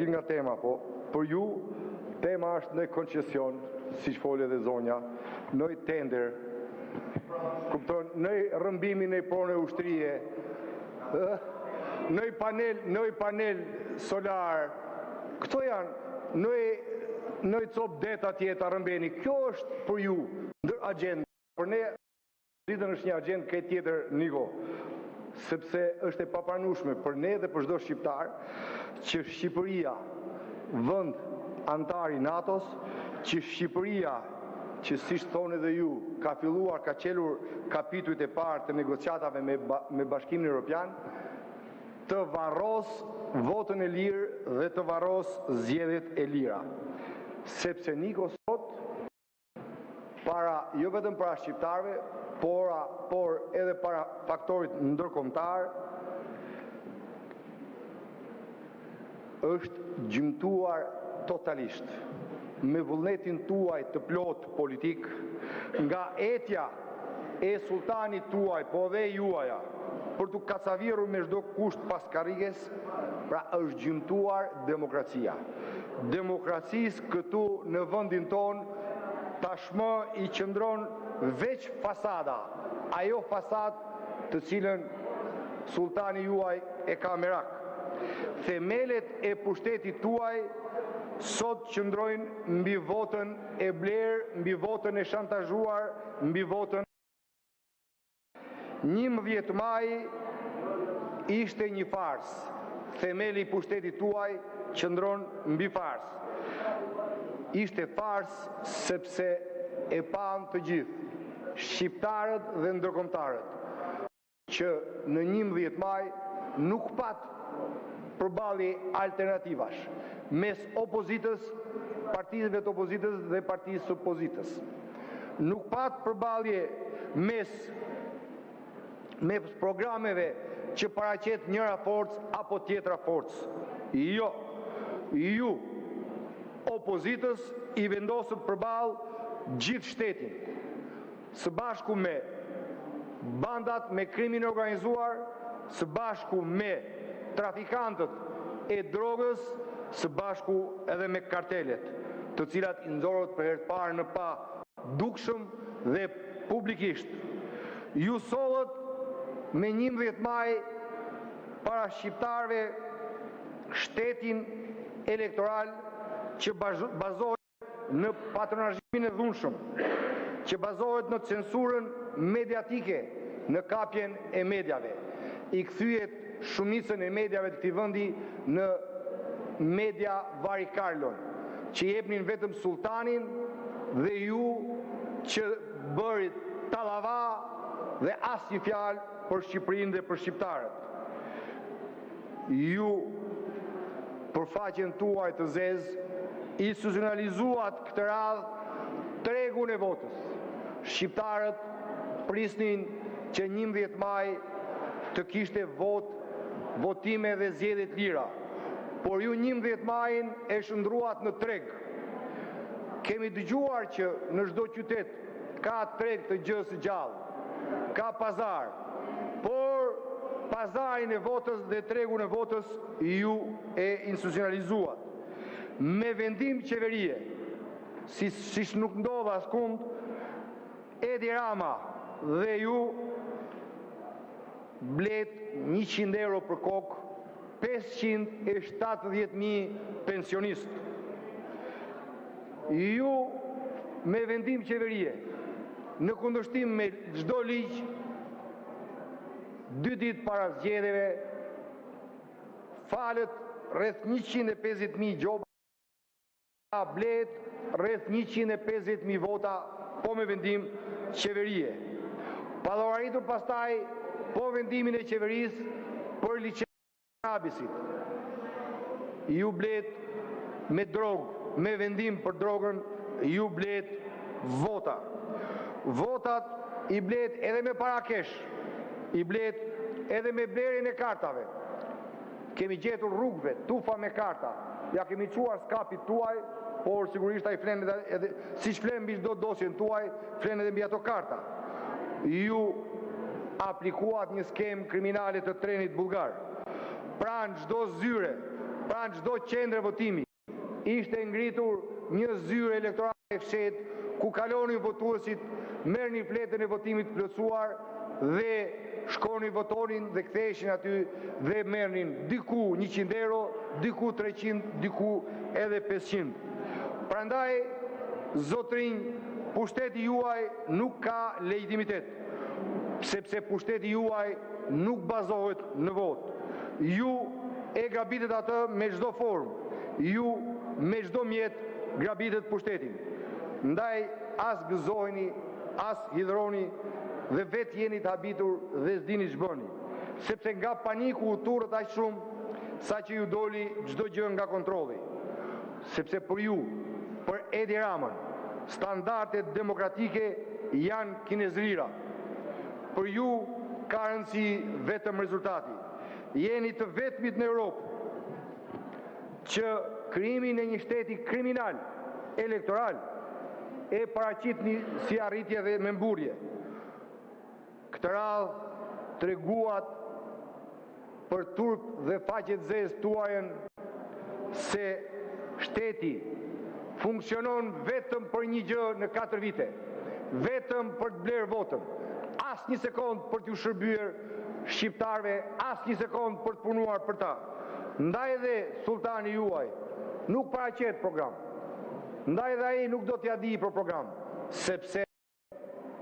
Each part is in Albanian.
dil nga tema, po për ju tema është në koncesion, si që folje dhe zonja, në tender, kupton, në rëmbimi në pronë e ushtrije, në panel solar, këto janë, në copë deta tjeta rëmbeni, kjo është për ju, ndër agenda, për ne, ditën është një agenda këtë tjetër nivo, sepse është e papranueshme për ne dhe për çdo shqiptar që Shqipëria, vend antar i NATO-s, që Shqipëria, që siç thonë edhe ju, ka filluar, ka qelur kapitujt e parë të negociatave me Bashkimin Evropian, të varros votën e lirë dhe të varros zgjedhjet e lira. Sepse Niko sot, jo vetëm para shqiptarëve, por edhe para faktorit ndërkombëtar, është gjymtuar totalisht me vullnetin tuaj të plot politik, nga etja e sultanit tuaj, po dhe juaja, për të kacavirur me çdo kusht pas karriges, pra është gjymtuar demokracia. Demokracisë këtu në vendin ton tashmë i qëndron veç fasada, ajo fasadë të cilën sultani juaj e ka merak. Themelet e pushtetit tuaj sot qëndrojnë mbi votën e blerë, mbi votën e shantazhuar, mbi votën 11 maj ishte një fars. Themeli i pushtetit tuaj qëndron mbi fars. Ishte fars sepse e pan të gjithë, shqiptarët dhe ndërkombëtarët, që në 11 maj nuk pat përballje alternativash mes opozitës, partive të opozitës dhe partisë së opozitës. Nuk pat përballje me programeve që paraqet njëra forcë apo tjetra forcë. Jo, ju opozitës i vendosët përballë gjithë shtetin, së bashku me bandat me krimin organizuar, së bashku me trafikantët e drogës, së bashku edhe me kartelet, të cilat i nxorët për herë të parë në pa dukshëm dhe publikisht. Ju sollët me 11 maj para shqiptarëve shtetin elektoral që bazohet në patronazhimin e dhunshëm, që bazohet në censurën mediatike, në kapjen e medjave. I kthyet shumicën e medjave të këtij vendi në media varikarlon, që jepnin vetëm sultanin dhe ju që bërit tallava dhe asnjë fjalë për Shqipërinë dhe për shqiptarët. Ju për faqen tuaj të zezë institucionalizuat këtë radhë tregun e votës. Shqiptarët prisnin që 11 maj të kishte votime dhe zgjedhje të lira. Por ju 11 majin e shndruat në treg. Kemi dëgjuar që në çdo qytet ka treg të gjës së gjallë, ka pazar, por pazarin e votës dhe tregun e votës ju e institucionalizuat. Me vendim qeverie, siç nuk ndodh askund, Edi Rama dhe ju blet 100 euro për kokë 570.000 pensionistë. Ju me vendim qeverie, në kundërshtim me çdo ligj, 2 ditë para zgjedhjeve, falet rreth 150.000 gjoba, blet rreth 150.000 vota, po me vendim qeverie. Pa llogaritur pastaj po vendimin e qeverisë për liçen Abisit. Ju blet me drogë, me vendim për drogën, ju blet vota. Votat i blet edhe me para kesh, i blet edhe me blerjen e kartave. Kemi gjetur rrugëve, tufa me karta, ja kemi quar skapit tuaj, por sigurisht ai flen edhe siç flen mbi çdo dosjen tuaj, flen edhe mbi ato karta. Ju aplikuat një skemë kriminale të trenit bullgar. Pranë çdo zyre, pranë çdo qendre votimi ishte ngritur një zyrë elektorale e fshehtë ku kalonin votuesit, merrnin fletën e votimit të plotësuar dhe shkonin votonin dhe ktheheshin aty dhe merrnin diku 100 euro, diku 300, diku edhe 500. Prandaj, zotrinj, pushteti juaj nuk ka legitimitet, sepse pushteti juaj nuk bazohet në votë. Ju e grabitet atë me çdo formë, ju me çdo mjet grabitet pushtetin. Ndaj as gëzoheni, as hidhroni dhe vetë jeni të habitur dhe s'dini ç'bëni, sepse nga paniku u turrët aq shumë sa që ju doli çdo gjë nga kontrolli. Sepse për ju, për Edi Ramën, standardet demokratike janë kinezrira. Për ju ka rëndësi vetëm rezultati. Jeni të vetmit në Europë që krijimin e një shteti kriminal elektoral e paraqitni si arritje dhe memburje. Këtë radhë treguat për turp dhe faqet zezë tuajën se shteti funksionon vetëm për një gjë në 4 vite, vetëm për të blerë votën, as një sekond për t'ju shërbyer shqiptarve, as një sekond për të punuar për ta. Ndaj dhe sultani juaj nuk paraqet program, ndaj dhe ai nuk do t'ja di për program, sepse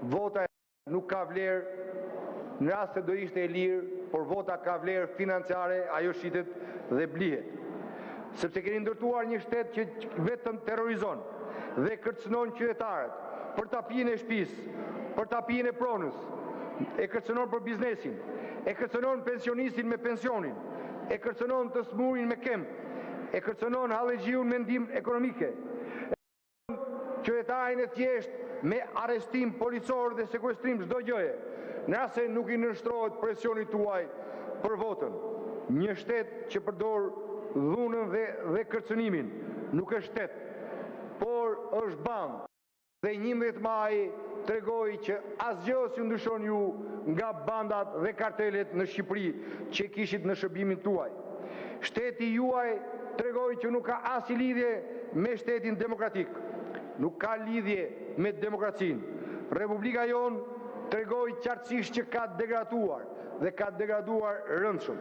vota nuk ka vlerë në rast se do ishte e lirë, por vota ka vlerë financiare, ajo shitet dhe blihet. Sepse keni ndërtuar një shtet që vetëm terrorizon dhe kërcënon qytetarët për tapijin e shtëpisë, për tapijin e pronës, e kërcënon për biznesin, e kërcënon pensionistin me pensionin, e kërcënon të smurin me kemp, e kërcënon hallexhiun me ndihmë ekonomike, e kërcënon qytetarin e thjesht me arrestim policor dhe sekuestrim çdo gjëje, nëse nuk i nështrohet presionit tuaj për votën. Një shtet që përdor dhunën dhe kërcënimin nuk është shtet, por është bandë. Dhe 11 maj tregoi që asgjë s'ju ndryshon ju nga bandat dhe kartelet në Shqipëri që kishit në shërbimin tuaj. Shteti juaj tregoi që nuk ka asnjë lidhje me shtetin demokratik, nuk ka lidhje me demokracinë. Republika jonë tregoi qartësisht që ka degraduar dhe ka degraduar rëndshëm.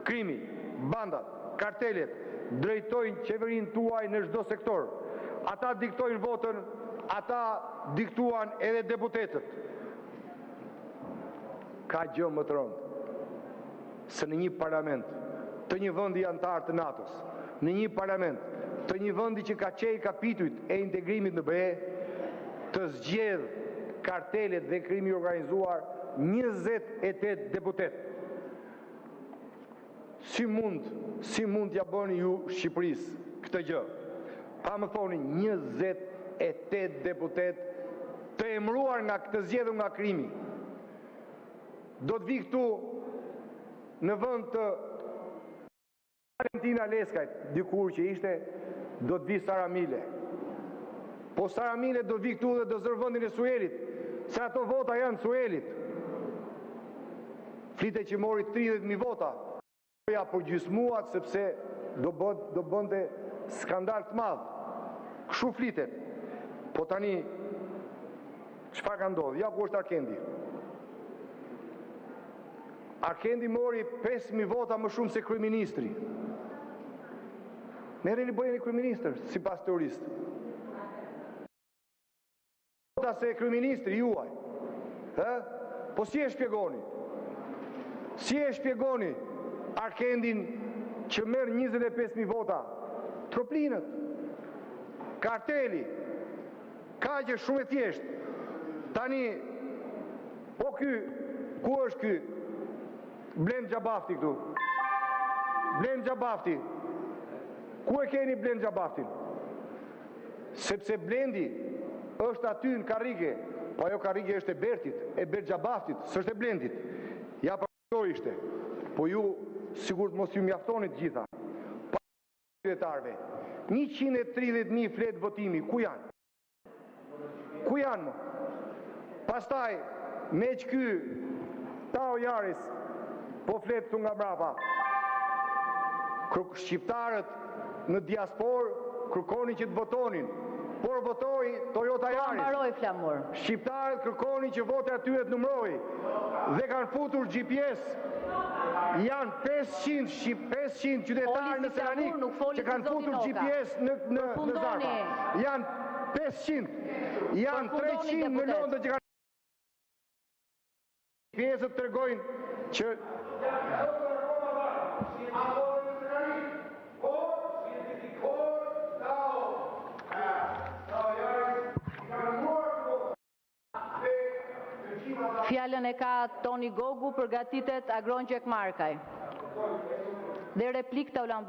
Krimi, bandat, kartelet drejtojnë qeverinë tuaj në çdo sektor. Ata diktojnë votën, ata diktuan edhe deputetët. Ka gjë më të rëndë se në një parlament të një vendi antar të NATO-s, në një parlament të një vendi që ka qejë kapitujt e integrimit në BE, të zgjedh kartelet dhe krimi organizuar 28 deputet. Si mund t'ja bëni ju Shqipërisë këtë gjë? Pa më thoni 28 deputet të emëruar nga këtë zgjedhur nga krimi. Do të vi këtu në vend të Valentina Leskajt, dikur që ishte, do të vi Sara Mile. Po Sara Mile do të vi këtu dhe do zërë vendin e Suelit, se ato vota janë Suelit. Flitet që mori 30.000 vota, ja për gjysmuat sepse do bënte skandal të madh. Kështu flitet. Po tani çfarë ka ndodhur? Ja ku është Arkendi. Arkendi mori 5.000 vota më shumë se kryeministri. Merreni bëjeni kryeministër sipas teorisë. Vota se kryeministri juaj. Po si e shpjegoni? Si e shpjegoni Arkendin që merr 25.000 vota? Troplinët, karteli, ka që shumë e thjeshtë. Tani, po ky, ku është ky? Blend Xhabafti këtu. Blend Xhabafti. Ku e keni Blend Xhabaftin? Sepse Blendi është aty në karrige, po ajo karrige është e Bertit, e Bert Xhabaftit, s'është e Blendit. Ja për këto ishte. Po ju sigurt mos ju mjaftonit gjitha. Pa qytetarëve. 130.000 fletë votimi, ku janë? Ku janë më? Pastaj, me që ky Tao Jaris po fletë të nga mrapa. shqiptarët në diasporë kërkonin që të votonin, por votoi Toyota Yaris. Mbaroj flamur. Shqiptarët kërkonin që voti atyre të numëroj dhe kanë futur GPS. Janë 500 qytetarë në Selanik që kanë futur GPS në Zarfa. Janë 500, janë 300 në Londër që kanë pjesët të regojnë që Fjalën e ka Toni Gogu, përgatitet Agron Gjekmarkaj. Dhe replik të Ulan